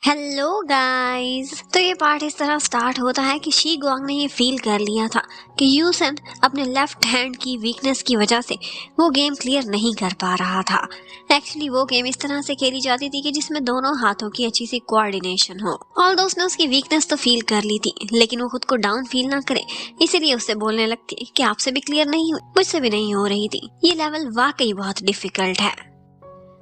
Hello guys. तो ये part इस तरह स्टार्ट होता है कि शी गुआंग ने ये फील कर लिया था कि यूसन अपने लेफ्ट हैंड की वीकनेस की वजह से वो गेम क्लियर नहीं कर पा रहा था। एक्चुअली वो गेम इस तरह से खेली जाती थी कि जिसमें दोनों हाथों की अच्छी सी कोऑर्डिनेशन हो। ऑल्दो उसने उसकी वीकनेस तो फील कर ली थी, लेकिन वो खुद को डाउन फील ना करे, इसीलिए उससे बोलने लगती है कि आपसे भी क्लियर नहीं हुई, मुझसे भी नहीं हो रही थी। ये लेवल वाकई बहुत डिफिकल्ट है।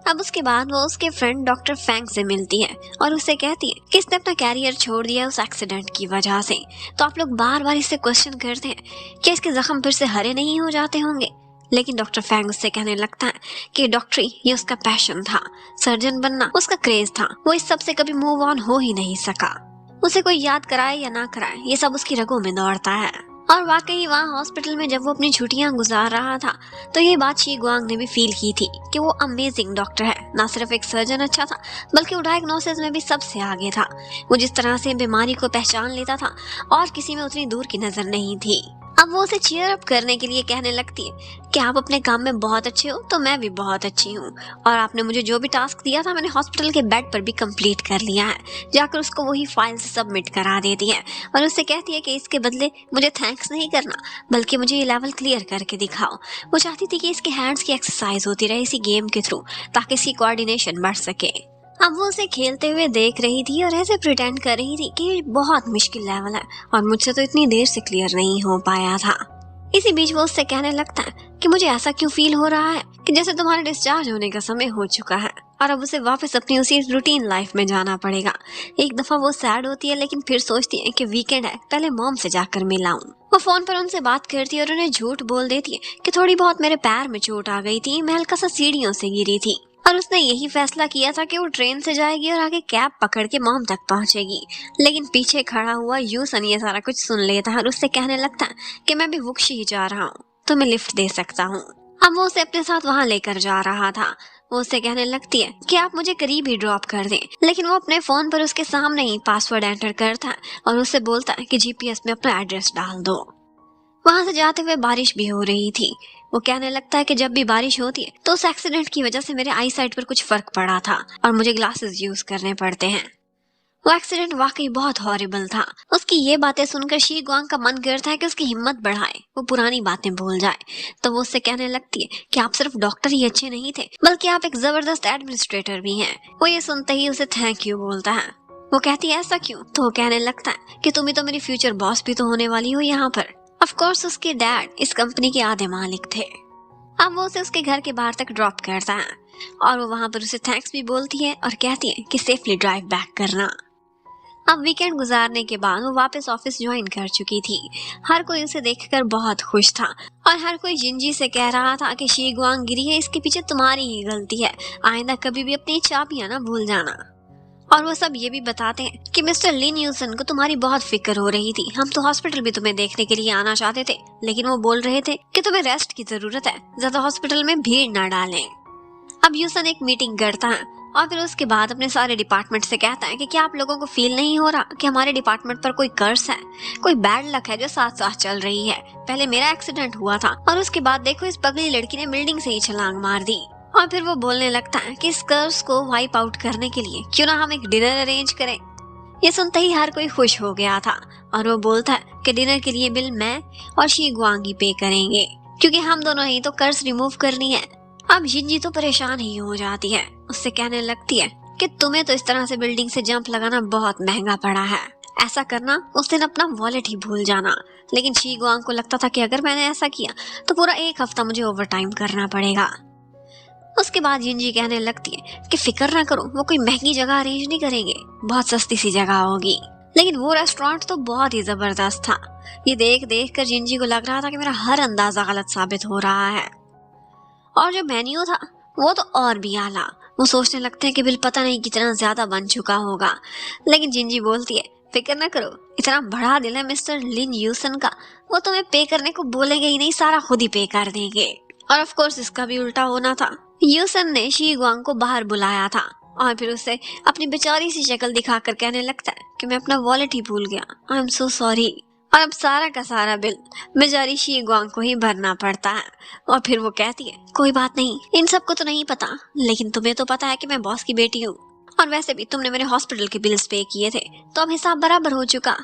अब उसके बाद वो उसके फ्रेंड डॉक्टर फैंग से मिलती है और उससे कहती है कि इसने अपना कैरियर छोड़ दिया उस एक्सीडेंट की वजह से। तो आप लोग बार बार इससे क्वेश्चन करते हैं कि इसके जख्म फिर से हरे नहीं हो जाते होंगे, लेकिन डॉक्टर फैंग उससे कहने लगता है कि डॉक्टरी ये उसका पैशन था, सर्जन बनना उसका क्रेज था, वो इस सब से कभी मूव ऑन हो ही नहीं सका। उसे कोई याद कराए या ना कराए, ये सब उसकी रगों में दौड़ता है। और वाकई वहाँ हॉस्पिटल में जब वो अपनी छुट्टियां गुजार रहा था तो ये बात शी गुआंग ने भी फील की थी कि वो अमेजिंग डॉक्टर है। ना सिर्फ एक सर्जन अच्छा था, बल्कि वो डायग्नोसिस में भी सबसे आगे था। वो जिस तरह से बीमारी को पहचान लेता था और किसी में उतनी दूर की नजर नहीं थी। अब वो उसे चीयर अप करने के लिए कहने लगती है कि आप अपने काम में बहुत अच्छे हो तो मैं भी बहुत अच्छी हूँ, और आपने मुझे जो भी टास्क दिया था मैंने हॉस्पिटल के बेड पर भी कंप्लीट कर लिया है। जाकर उसको वही फाइल सबमिट करा देती है और उससे कहती है कि इसके बदले मुझे थैंक्स नहीं करना, बल्कि मुझे ये लेवल क्लियर करके दिखाओ। वो चाहती थी कि इसके हैंड्स की एक्सरसाइज होती रहे इसी गेम के थ्रू, ताकि इसकी कोऑर्डिनेशन बढ़ सके। अब वो उसे खेलते हुए देख रही थी और ऐसे प्रिटेंड कर रही थी कि ये बहुत मुश्किल लेवल है और मुझसे तो इतनी देर से क्लियर नहीं हो पाया था। इसी बीच वो उससे कहने लगता है कि मुझे ऐसा क्यों फील हो रहा है कि जैसे तुम्हारे डिस्चार्ज होने का समय हो चुका है और अब उसे वापस अपनी उसी रूटीन लाइफ में जाना पड़ेगा। एक दफा वो सैड होती है, लेकिन फिर सोचती है कि वीकेंड है, पहले मॉम से जाकर मिल आऊं। वो फोन पर उनसे बात करती है और उन्हें झूठ बोल देती है कि थोड़ी बहुत मेरे पैर में चोट आ गई थी, मैं हल्का सा सीढ़ियों से गिरी थी। और उसने यही फैसला किया था कि वो ट्रेन से जाएगी और आगे कैब पकड़ के मॉम तक पहुंचेगी। लेकिन पीछे खड़ा हुआ यूसन ये सारा कुछ सुन लेता है और उससे कहने लगता है कि मैं भी वुक्शी ही जा रहा हूँ, तो मैं लिफ्ट दे सकता हूँ। अब वो उसे अपने साथ वहां लेकर जा रहा था। वो उससे कहने लगती है कि आप मुझे करीब ही ड्रॉप कर दें, लेकिन वो अपने फोन पर उसके सामने ही पासवर्ड एंटर करता है और उससे बोलता है कि जीपीएस में अपना एड्रेस डाल दो। वहां से जाते हुए बारिश भी हो रही थी। वो कहने लगता है कि जब भी बारिश होती है तो उस एक्सीडेंट की वजह से मेरे आई साइट पर कुछ फर्क पड़ा था और मुझे ग्लासेस यूज करने पड़ते हैं। वो एक्सीडेंट वाकई बहुत हॉरिबल था। उसकी ये बातें सुनकर शी गुआंग का मन करता है कि उसकी हिम्मत बढ़ाए, वो पुरानी बातें भूल जाए। तो वो उससे कहने लगती है कि आप सिर्फ डॉक्टर ही अच्छे नहीं थे, बल्कि आप एक जबरदस्त एडमिनिस्ट्रेटर भी हैं। वो ये सुनते ही उसे थैंक यू बोलता है। वो कहती है ऐसा क्यों? तो वो कहने लगता है कि तुम ही तो मेरी फ्यूचर बॉस भी तो होने वाली हो यहाँ पर। ऑफ कोर्स उसके डैड इस कंपनी के आधे मालिक थे। अब वो उसे उसके घर के बाहर तक ड्रॉप करता है और वो वहां पर उसे थैंक्स भी बोलती है और कहती है कि सेफली ड्राइव बैक करना। अब वीकेंड गुजारने के बाद वो वापस ऑफिस ज्वाइन कर चुकी थी। हर कोई उसे देखकर बहुत खुश था और हर कोई जिंजी से कह रहा था कि शी गुआंग गिरी है, इसके पीछे तुम्हारी ही गलती है, आइंदा कभी भी अपनी चाबियां ना भूल जाना। और वो सब ये भी बताते हैं कि मिस्टर लिन यूसन को तुम्हारी बहुत फिक्र हो रही थी, हम तो हॉस्पिटल भी तुम्हें देखने के लिए आना चाहते थे, लेकिन वो बोल रहे थे कि तुम्हें रेस्ट की जरूरत है, ज्यादा हॉस्पिटल में भीड़ ना डालें। अब यूसन एक मीटिंग करता है और फिर उसके बाद अपने सारे डिपार्टमेंट से कहता है कि क्या आप लोगों को फील नहीं हो रहा कि हमारे डिपार्टमेंट पर कोई कर्स है, कोई बैड लक है जो साथ साथ चल रही है। पहले मेरा एक्सीडेंट हुआ था और उसके बाद देखो इस पगली लड़की ने बिल्डिंग से ही छलांग मार दी। और फिर वो बोलने लगता है कि इस कर्स को वाइप आउट करने के लिए क्यों ना हम एक डिनर अरेंज करें। ये सुनते ही हर कोई खुश हो गया था और वो बोलता है कि डिनर के लिए बिल मैं और शी गुआंग ही पे करेंगे, क्योंकि हम दोनों ही तो कर्स रिमूव करनी है। अब जिंजी तो परेशान ही हो जाती है, उससे कहने लगती है कि तुम्हें तो इस तरह से बिल्डिंग से जंप लगाना बहुत महंगा पड़ा है, ऐसा करना उस दिन अपना वॉलेट ही भूल जाना। लेकिन शी गुआंग को लगता था कि अगर मैंने ऐसा किया तो पूरा एक हफ्ता मुझे ओवर टाइम करना पड़ेगा। उसके बाद जिंजी कहने लगती है कि फिक्र ना करो, वो कोई महंगी जगह अरेंज नहीं करेंगे, बहुत सस्ती सी जगह होगी। लेकिन वो रेस्टोरेंट तो बहुत ही जबरदस्त था। ये देख देख कर जिंजी को लग रहा था कि मेरा हर अंदाजा गलत साबित हो रहा है। और जो मेन्यू था वो तो और भी आला। वो सोचने लगते हैं कि बिल पता नहीं कितना ज्यादा बन चुका होगा, लेकिन जिंजी बोलती है फिक्र ना करो, इतना बड़ा दिल है मिस्टर लिन यूसन का, वो तुम्हें पे करने को बोलेंगे ही नहीं, सारा खुद ही पे कर देंगे। और ऑफ कोर्स इसका भी उल्टा होना था। यूसन ने शी गुआंग को बाहर बुलाया था और फिर उसे अपनी बेचारी सी शक्ल दिखाकर कहने लगता है कि मैं अपना वॉलेट ही भूल गया, आई एम सो सॉरी। और अब सारा का सारा बिल बेचारी शी गुआंग को ही भरना पड़ता है। और फिर वो कहती है कोई बात नहीं, इन सबको तो नहीं पता, लेकिन तुम्हें तो पता है कि मैं बॉस की बेटी हूँ और वैसे भी तुमने मेरे हॉस्पिटल के बिल्स पे किए थे, तो अब हिसाब बराबर हो चुका।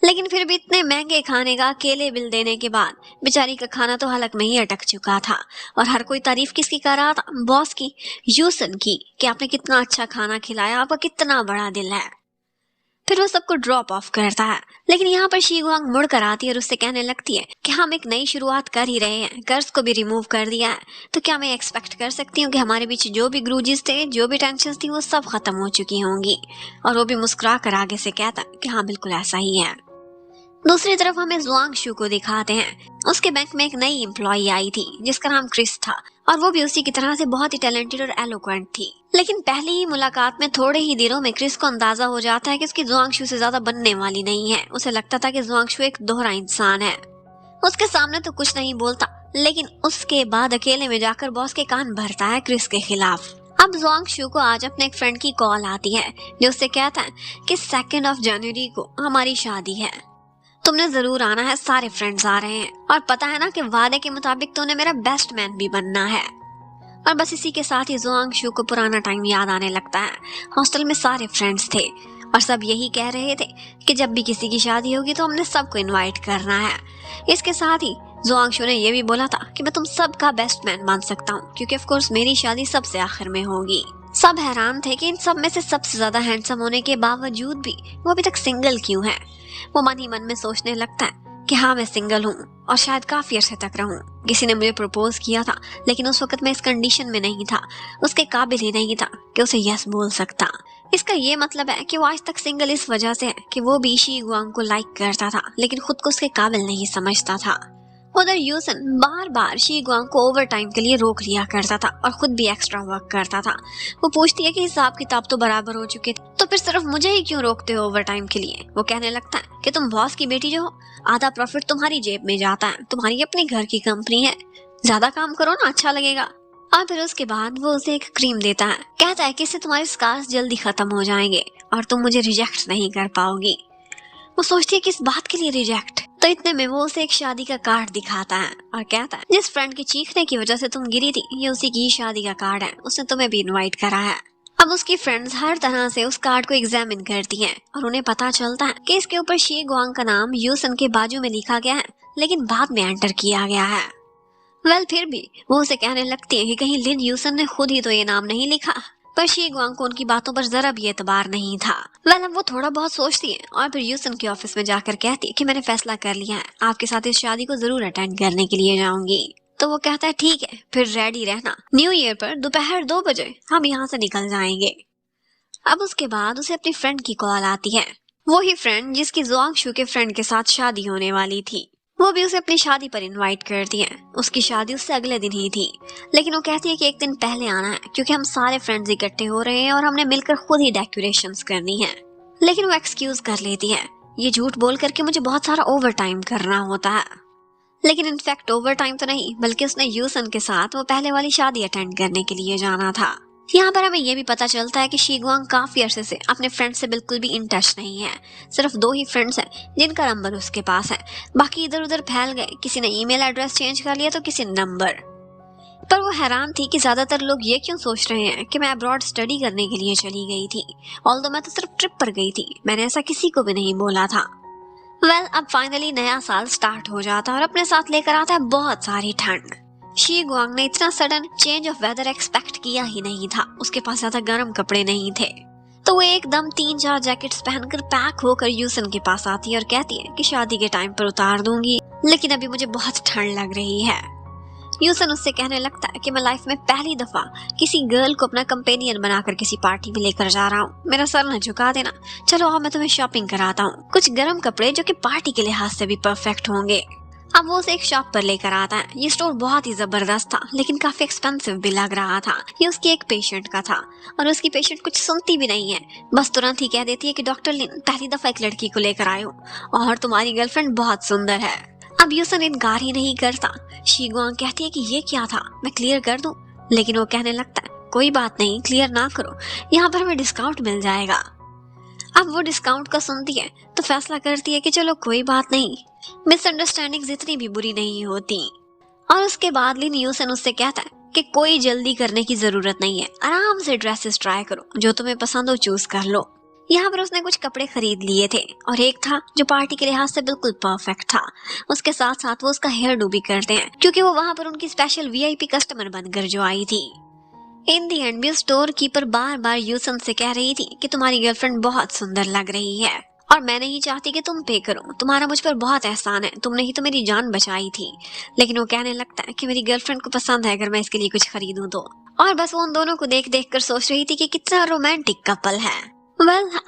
लेकिन फिर भी इतने महंगे खाने का अकेले बिल देने के बाद बेचारी का खाना तो हलक में ही अटक चुका था। और हर कोई तारीफ किसकी कर रहा था? बॉस की, यूसन की, कि आपने कितना अच्छा खाना खिलाया, आपका कितना बड़ा दिल है। फिर वो सबको ड्रॉप ऑफ करता है। लेकिन यहाँ पर शी गुआंग मुड़ कर आती है और उससे कहने लगती है कि हम एक नई शुरुआत कर ही रहे हैं, कर्ज को भी रिमूव कर दिया है, तो क्या मैं एक्सपेक्ट कर सकती हूँ कि हमारे बीच जो भी ग्रूजेस थे, जो भी टेंशन थी, वो सब खत्म हो चुकी होंगी। और वो भी मुस्कुरा कर आगे से कहता है कि हाँ बिल्कुल ऐसा ही है। दूसरी तरफ हमें जुआंग शू को दिखाते हैं। उसके बैंक में एक नई एम्प्लॉई आई थी जिसका नाम क्रिस था, और वो भी उसी की तरह से बहुत ही टैलेंटेड और एलोक्वेंट थी। लेकिन पहली ही मुलाकात में थोड़े ही दिनों में क्रिस को अंदाजा हो जाता है कि उसकी जुआंग शू से ज्यादा बनने वाली नहीं है। उसे लगता था कि जुआंग शू एक दोहरा इंसान है। उसके सामने तो कुछ नहीं बोलता, लेकिन उसके बाद अकेले में जाकर बॉस के कान भरता है क्रिस के खिलाफ। अब जुआंग शू को आज अपने एक फ्रेंड की कॉल आती है जो उससे कहता है कि 2 जनवरी को हमारी शादी है, तुमने जरूर आना है, सारे फ्रेंड्स आ रहे हैं, और पता है ना कि वादे के मुताबिक तुमने मेरा बेस्ट मैन भी बनना है। और बस इसी के साथ ही जुआंग शू को पुराना टाइम याद आने लगता है। हॉस्टल में सारे फ्रेंड्स थे और सब यही कह रहे थे कि जब भी किसी की शादी होगी तो हमने सबको इनवाइट करना है। इसके साथ ही जुआंग शू ने यह भी बोला था कि मैं तुम सबका बेस्ट मैन मान सकता हूँ, क्योंकि ऑफ कोर्स मेरी शादी सबसे आखिर में होगी। सब हैरान थे कि इन सब में से सबसे ज्यादा हैंडसम होने के बावजूद भी वो अभी तक सिंगल क्यों है। वो मन ही मन में सोचने लगता है कि हाँ मैं सिंगल हूँ और शायद काफी अरसे तक रहूं। किसी ने मुझे प्रपोज किया था, लेकिन उस वक्त मैं इस कंडीशन में नहीं था, उसके काबिल ही नहीं था कि उसे यस बोल सकता। इसका ये मतलब है कि वो आज तक सिंगल इस वजह से है कि वो भी शी गुआंग को लाइक करता था, लेकिन खुद को उसके काबिल नहीं समझता था। उधर यूसन बार बार शी गुआंग को ओवर टाइम के लिए रोक लिया करता था और खुद भी एक्स्ट्रा वर्क करता था। वो पूछती है कि हिसाब किताब तो बराबर हो चुके थे, तो फिर सिर्फ मुझे ही क्यों रोकते हो ओवर टाइम के लिए। वो कहने लगता है कि तुम बॉस की बेटी जो हो, आधा प्रॉफिट तुम्हारी जेब में जाता है, तुम्हारी अपनी घर की कंपनी है, ज्यादा काम करो ना, अच्छा लगेगा। और फिर उसके बाद वो उसे एक क्रीम देता है, कहता है कि इससे तुम्हारे स्कार्स जल्दी खत्म हो जाएंगे और तुम मुझे रिजेक्ट नहीं कर पाओगी। वो सोचती है कि इस बात के लिए रिजेक्ट, तो इतने में वो उसे एक शादी का कार्ड दिखाता है और कहता है जिस फ्रेंड की चीखने की वजह से तुम गिरी थी, ये उसी की शादी का कार्ड है, उसने तुम्हें भी इनवाइट करा है। अब उसकी फ्रेंड्स हर तरह से उस कार्ड को एग्जामिन करती हैं और उन्हें पता चलता है कि इसके ऊपर शी गुआंग का नाम यूसन के बाजू में लिखा गया है, लेकिन बाद में एंटर किया गया है। फिर भी वो उसे कहने लगती है कि कहीं लिन यूसन ने खुद ही तो ये नाम नहीं लिखा। पर शी गुआंग को उनकी बातों पर जरा भी एतबार नहीं था। अब वो थोड़ा बहुत सोचती है और फिर यूसन के ऑफिस में जाकर कहती है कि मैंने फैसला कर लिया है, आपके साथ इस शादी को जरूर अटेंड करने के लिए जाऊंगी। तो वो कहता है ठीक है, फिर रेडी रहना, न्यू ईयर पर दोपहर 2 बजे हम यहाँ से निकल जाएंगे। अब उसके बाद उसे अपनी फ्रेंड की कॉल आती है, वही फ्रेंड जिसकी जुआंग शू के फ्रेंड के साथ शादी होने वाली थी। वो भी उसे अपनी शादी पर इनवाइट करती है। उसकी शादी उससे अगले दिन ही थी, लेकिन वो कहती है कि एक दिन पहले आना है क्योंकि हम सारे फ्रेंड्स इकट्ठे हो रहे हैं और हमने मिलकर खुद ही डेकोरेशंस करनी है। लेकिन वो एक्सक्यूज कर लेती है, ये झूठ बोल करके मुझे बहुत सारा ओवर टाइम करना होता है। लेकिन इनफैक्ट ओवर टाइम तो नहीं, बल्कि उसने यूसन के साथ वो पहले वाली शादी अटेंड करने के लिए जाना था। यहाँ पर हमें ये भी पता चलता है कि शी गुआंग काफी अरसे से अपने फ्रेंड से बिल्कुल भी इन टच नहीं है। सिर्फ 2 ही फ्रेंड्स हैं जिनका नंबर उसके पास है, बाकी इधर उधर फैल गए, किसी ने ईमेल एड्रेस चेंज कर लिया तो किसी ने नंबर। पर वो हैरान थी कि ज्यादातर लोग ये क्यों सोच रहे हैं कि मैं अब्रॉड स्टडी करने के लिए चली गई थी, ऑल्दो मैं तो सिर्फ ट्रिप पर गई थी, मैंने ऐसा किसी को भी नहीं बोला था। अब फाइनली नया साल स्टार्ट हो जाता है और अपने साथ लेकर आता है बहुत सारी ठंड। शी गुआंग ने इतना sudden change of weather expect किया ही नहीं था, उसके पास ज्यादा गर्म कपड़े नहीं थे, तो वो एकदम 3-4 जैकेट्स पहनकर पैक होकर यूसन के पास आती है और कहती है कि शादी के टाइम पर उतार दूंगी, लेकिन अभी मुझे बहुत ठंड लग रही है। यूसन उससे कहने लगता है कि मैं लाइफ में पहली दफा किसी गर्ल को अपना कंपेनियन बनाकर किसी पार्टी में लेकर जा रहा हूँ, मेरा सर न झुका देना, चलो आओ मैं तुम्हें शॉपिंग कराता हूँ, कुछ गर्म कपड़े जो कि पार्टी के लिहाज से भी परफेक्ट होंगे। अब वो उसे एक शॉप पर लेकर आता है। ये स्टोर बहुत ही जबरदस्त था, लेकिन काफी एक्सपेंसिव भी लग रहा था। ये उसकी एक पेशेंट का था और उसकी पेशेंट कुछ सुनती भी नहीं है, बस तुरंत ही कह देती है कि डॉक्टर लिन पहली दफा एक लड़की को लेकर आए हो और तुम्हारी गर्लफ्रेंड बहुत सुंदर है। अब यूसन इनकार ही नहीं करता। शी गुआंग कहती है कि ये क्या था, मैं क्लियर कर दूं, लेकिन वो कहने लगता है कोई बात नहीं, क्लियर ना करो, यहाँ पर हमें डिस्काउंट मिल जाएगा। अब वो डिस्काउंट का सुनती है तो फैसला करती है कि चलो कोई बात नहीं, मिसअंडरस्टैंडिंग इतनी भी बुरी नहीं होती। और उसके बाद लिन यूसन उससे कहता है कि कोई जल्दी करने की जरूरत नहीं है, आराम से ड्रेसेस ट्राई करो, जो तुम्हें पसंद हो चूज कर लो। यहाँ पर उसने कुछ कपड़े खरीद लिए थे और एक था जो पार्टी के लिहाज से बिल्कुल परफेक्ट था। उसके साथ साथ वो उसका हेयर डू भी करते हैं क्योंकि वो वहाँ पर उनकी स्पेशल वीआईपी कस्टमर बनकर जो आई थी। इन दी एंड भी स्टोर कीपर बार बार यूसन से कह रही थी कि तुम्हारी गर्लफ्रेंड बहुत सुंदर लग रही है और मैं नहीं चाहती कि तुम पे करो, तुम्हारा मुझ पर बहुत एहसान है, तुमने ही तो मेरी जान बचाई थी। लेकिन वो कहने लगता है कि मेरी गर्लफ्रेंड को पसंद है अगर मैं इसके लिए कुछ खरीदूं तो। और बस वो उन दोनों को देख देख कर सोच रही थी कि कितना रोमांटिक कपल है।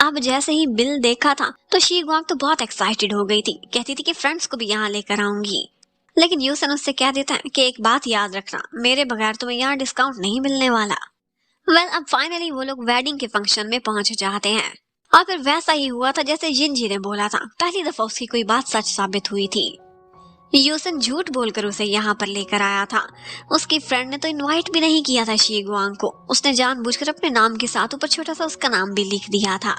अब जैसे ही बिल देखा था तो शी गुआंग तो बहुत एक्साइटेड हो गई थी, कहती थी कि फ्रेंड्स को भी यहाँ लेकर आऊंगी। लेकिन यूसन उससे कह देता है कि एक बात याद रखना, मेरे बगैर तुम्हें यहाँ डिस्काउंट नहीं मिलने वाला। अब फाइनली वो लोग वेडिंग के फंक्शन में पहुंच जाते हैं और फिर वैसा ही हुआ था जैसे जिनजी ने बोला था। पहली दफा उसकी कोई बात सच साबित हुई थी। यूसन झूठ बोलकर उसे यहाँ पर लेकर आया था। उसकी फ्रेंड ने तो इनवाइट भी नहीं किया था शी गुआंग को, उसने जानबूझकर अपने नाम के साथ ऊपर छोटा सा उसका नाम भी लिख दिया था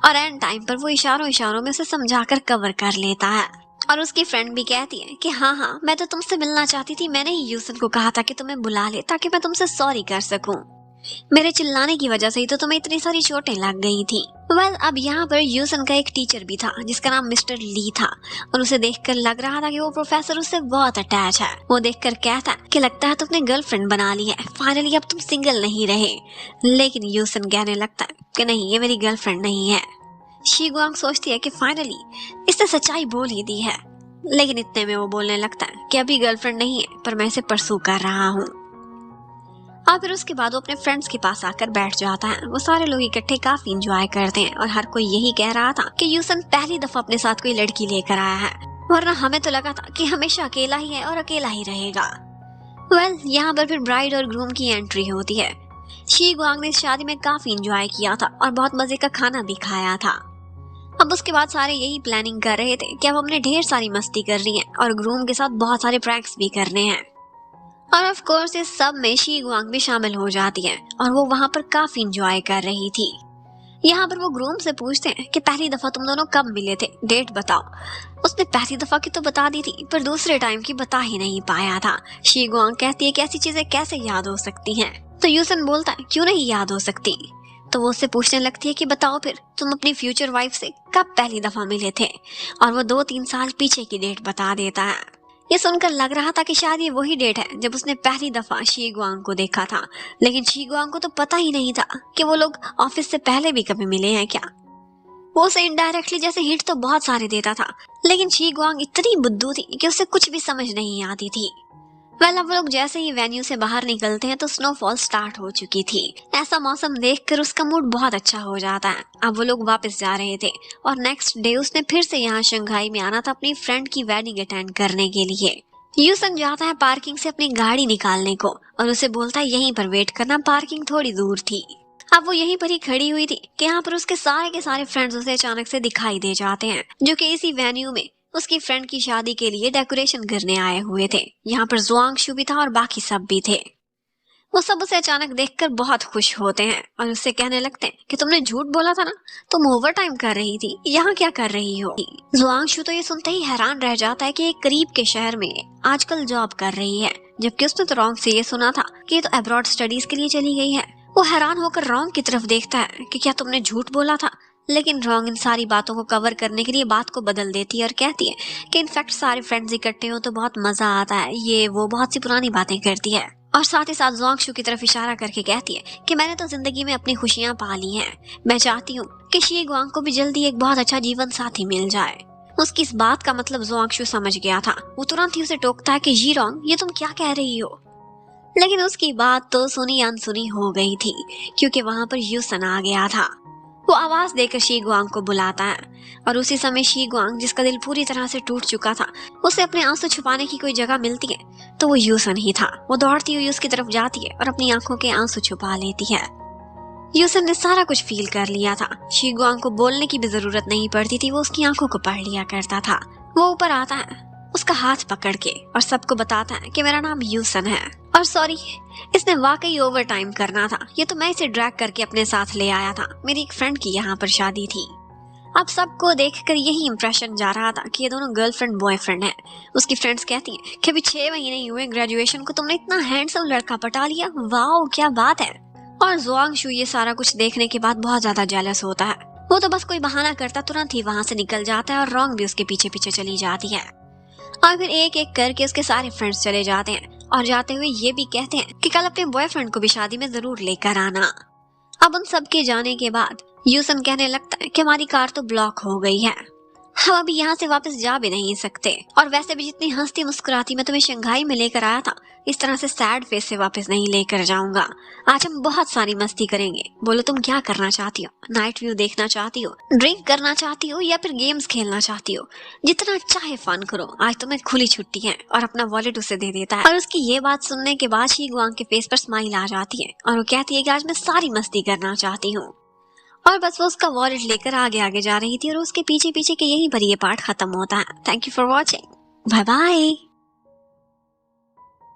और एंड टाइम पर वो इशारों इशारों में उसे समझाकर कवर कर लेता है। और उसकी फ्रेंड भी कहती है कि हाँ मैं तो तुमसे मिलना चाहती थी, मैंने ही यूसन को कहा था कि तुम्हें बुला ले ताकि मैं तुमसे सॉरी कर सकूं, मेरे चिल्लाने की वजह से ही तो तुम्हें इतनी सारी चोटें लग गई थी। अब यहाँ पर यूसन का एक टीचर भी था जिसका नाम मिस्टर ली था और उसे देखकर लग रहा था कि वो प्रोफेसर उससे बहुत अटैच है। वो देखकर कहता है कि लगता है तुमने गर्लफ्रेंड बना ली है, फाइनली अब तुम सिंगल नहीं रहे। लेकिन यूसन कहने लगता है कि नहीं, ये मेरी गर्लफ्रेंड नहीं है। शी गुआंग सोचती है कि फाइनली इसने सच्चाई बोल ही दी है, लेकिन इतने में वो बोलने लगता है कि अभी गर्लफ्रेंड नहीं है पर मैं इसे परसू कर रहा हूँ। और फिर उसके बाद वो अपने फ्रेंड्स के पास आकर बैठ जाता है। वो सारे लोग इकट्ठे काफी एंजॉय करते हैं और हर कोई यही कह रहा था कि यूसन पहली दफा अपने साथ कोई लड़की लेकर आया है, वरना हमें तो लगा था कि हमेशा अकेला ही है और अकेला ही रहेगा। यहाँ पर फिर ब्राइड और ग्रूम की एंट्री होती है। शी गुआंग ने इस शादी में काफी एंजॉय किया था और बहुत मजे का खाना भी खाया था। अब उसके बाद सारे यही प्लानिंग कर रहे थे कि अब हमने ढेर सारी मस्ती करनी है और ग्रूम के साथ बहुत सारे प्रैंक्स भी करने हैं। और ऑफ कोर्स इस सब में शी गुआंग भी शामिल हो जाती है और वो वहाँ पर काफी एंजॉय कर रही थी। यहाँ पर वो ग्रूम से पूछते हैं कि पहली दफा तुम दोनों कब मिले थे, डेट बताओ। उसने पहली दफा की तो बता दी थी पर दूसरे टाइम की बता ही नहीं पाया था। शी गुआंग कहती है कि ऐसी चीजें कैसे याद हो सकती हैं। तो यूसन बोलता है क्यों नहीं याद हो सकती। तो वो उससे पूछने लगती है कि बताओ फिर तुम अपनी फ्यूचर वाइफ से कब पहली दफा मिले थे, और वो 2-3 साल पीछे की डेट बता देता है। ये सुनकर लग रहा था कि शायद ये वही डेट है जब उसने पहली दफा शी गुआंग को देखा था, लेकिन शी गुआंग को तो पता ही नहीं था कि वो लोग ऑफिस से पहले भी कभी मिले हैं क्या। वो उसे इनडायरेक्टली जैसे हिंट तो बहुत सारे देता था, लेकिन शी गुआंग इतनी बुद्धू थी कि उसे कुछ भी समझ नहीं आती थी। अब वो लोग जैसे ही वेन्यू से बाहर निकलते हैं तो स्नोफॉल स्टार्ट हो चुकी थी। ऐसा मौसम देखकर उसका मूड बहुत अच्छा हो जाता है। अब वो लोग वापस जा रहे थे और नेक्स्ट डे उसने फिर से यहाँ शंघाई में आना था अपनी फ्रेंड की वेडिंग अटेंड करने के लिए। यूसन जाता है पार्किंग से अपनी गाड़ी निकालने को और उसे बोलता है यहीं पर वेट करना, पार्किंग थोड़ी दूर थी। अब वो यहीं पर ही खड़ी हुई थी कि यहाँ पर उसके सारे के सारे फ्रेंड्स उसे अचानक से दिखाई दे जाते हैं, जो कि इसी वेन्यू में उसकी फ्रेंड की शादी के लिए डेकोरेशन करने आए हुए थे। यहाँ पर जुआंगशु भी था और बाकी सब भी थे। वो सब उसे अचानक देखकर बहुत खुश होते हैं और उससे कहने लगते हैं कि तुमने झूठ बोला था ना, तुम ओवर टाइम कर रही थी, यहाँ क्या कर रही हो। जुआंगशु तो ये सुनते ही हैरान रह जाता है कि एक करीब के शहर में आजकल जॉब कर रही है, जबकि उसने तो रॉन्ग से ये सुना था कि ये तो अब्रॉड स्टडीज के लिए चली गई है। वो हैरान होकर रॉन्ग की तरफ देखता है कि क्या तुमने झूठ बोला था, लेकिन रॉन्ग इन सारी बातों को कवर करने के लिए बात को बदल देती है और कहती है कि इनफैक्ट सारे फ्रेंड्स इकट्ठे हो तो बहुत मजा आता है, ये वो बहुत सी पुरानी बातें करती है। और साथ ही साथ जुआंगशु की तरफ इशारा करके कहती है कि मैंने तो जिंदगी में अपनी खुशियां पा ली हैं, मैं चाहती हूँ कि शी गुआंग को भी जल्दी एक बहुत अच्छा जीवन साथी मिल जाए। उसकी इस बात का मतलब जुआंगशु समझ गया था। वो तुरंत ही उसे टोकता है कि जी रॉन्ग, ये तुम क्या कह रही हो। लेकिन उसकी बात तो सुनी अनसुनी हो गई थी क्योंकि वहां पर यूसन आ गया था। वो आवाज देकर शी गुआंग को बुलाता है और उसी समय शी गुआंग, जिसका दिल पूरी तरह से टूट चुका था, उसे अपने आंसू छुपाने की कोई जगह मिलती है तो वो यूसन ही था। वो दौड़ती हुई उसकी तरफ जाती है और अपनी आंखों के आंसू छुपा लेती है। यूसन ने सारा कुछ फील कर लिया था। शी गुआंग को बोलने की भी जरूरत नहीं पड़ती थी, वो उसकी आंखों को पढ़ लिया करता था। वो ऊपर आता है उसका हाथ पकड़ के और सबको बताता है कि मेरा नाम यूसन है और सॉरी, इसने वाकई ओवर टाइम करना था, ये तो मैं इसे ड्रैग करके अपने साथ ले आया था, मेरी एक फ्रेंड की यहाँ पर शादी थी। अब सबको देखकर यही इंप्रेशन जा रहा था कि ये दोनों गर्लफ्रेंड बॉयफ्रेंड हैं। उसकी फ्रेंड्स कहती हैं कि अभी 6 महीने ही हुए ग्रेजुएशन को, तुमने इतना हैंडसम लड़का पटा लिया, वाओ क्या बात है। और जुआंग शू ये सारा कुछ देखने के बाद बहुत ज्यादा जेलस होता है। वो तो बस कोई बहाना करता तुरंत ही वहां से निकल जाता है और रॉन्ग भी उसके पीछे पीछे चली जाती है। और फिर एक एक करके उसके सारे फ्रेंड्स चले जाते हैं और जाते हुए ये भी कहते हैं कि कल अपने बॉयफ्रेंड को भी शादी में जरूर लेकर आना। अब उन सब के जाने के बाद यूसन कहने लगता है कि हमारी कार तो ब्लॉक हो गई है, हम अभी यहाँ से वापस जा भी नहीं सकते, और वैसे भी जितनी हंसती मुस्कुराती मैं तुम्हें शंघाई में लेकर आया था, इस तरह से सैड फेस से वापस नहीं लेकर जाऊंगा। आज हम बहुत सारी मस्ती करेंगे। बोलो तुम क्या करना चाहती हो? नाइट व्यू देखना चाहती हो, ड्रिंक करना चाहती हो, या फिर गेम्स खेलना चाहती हो? जितना चाहे फन करो, आज तुम्हें खुली छुट्टी है। और अपना वॉलेट उसे दे देता है। और उसकी ये बात सुनने के बाद शी गुआंग के फेस पर स्माइल आ जाती है और वो कहती है कि आज मैं सारी मस्ती करना चाहती हूँ। और बस वो उसका वॉलेट लेकर आगे आगे जा रही थी और उसके पीछे पीछे के यहीं पर ये पार्ट खत्म होता है। Thank you for watching, bye bye.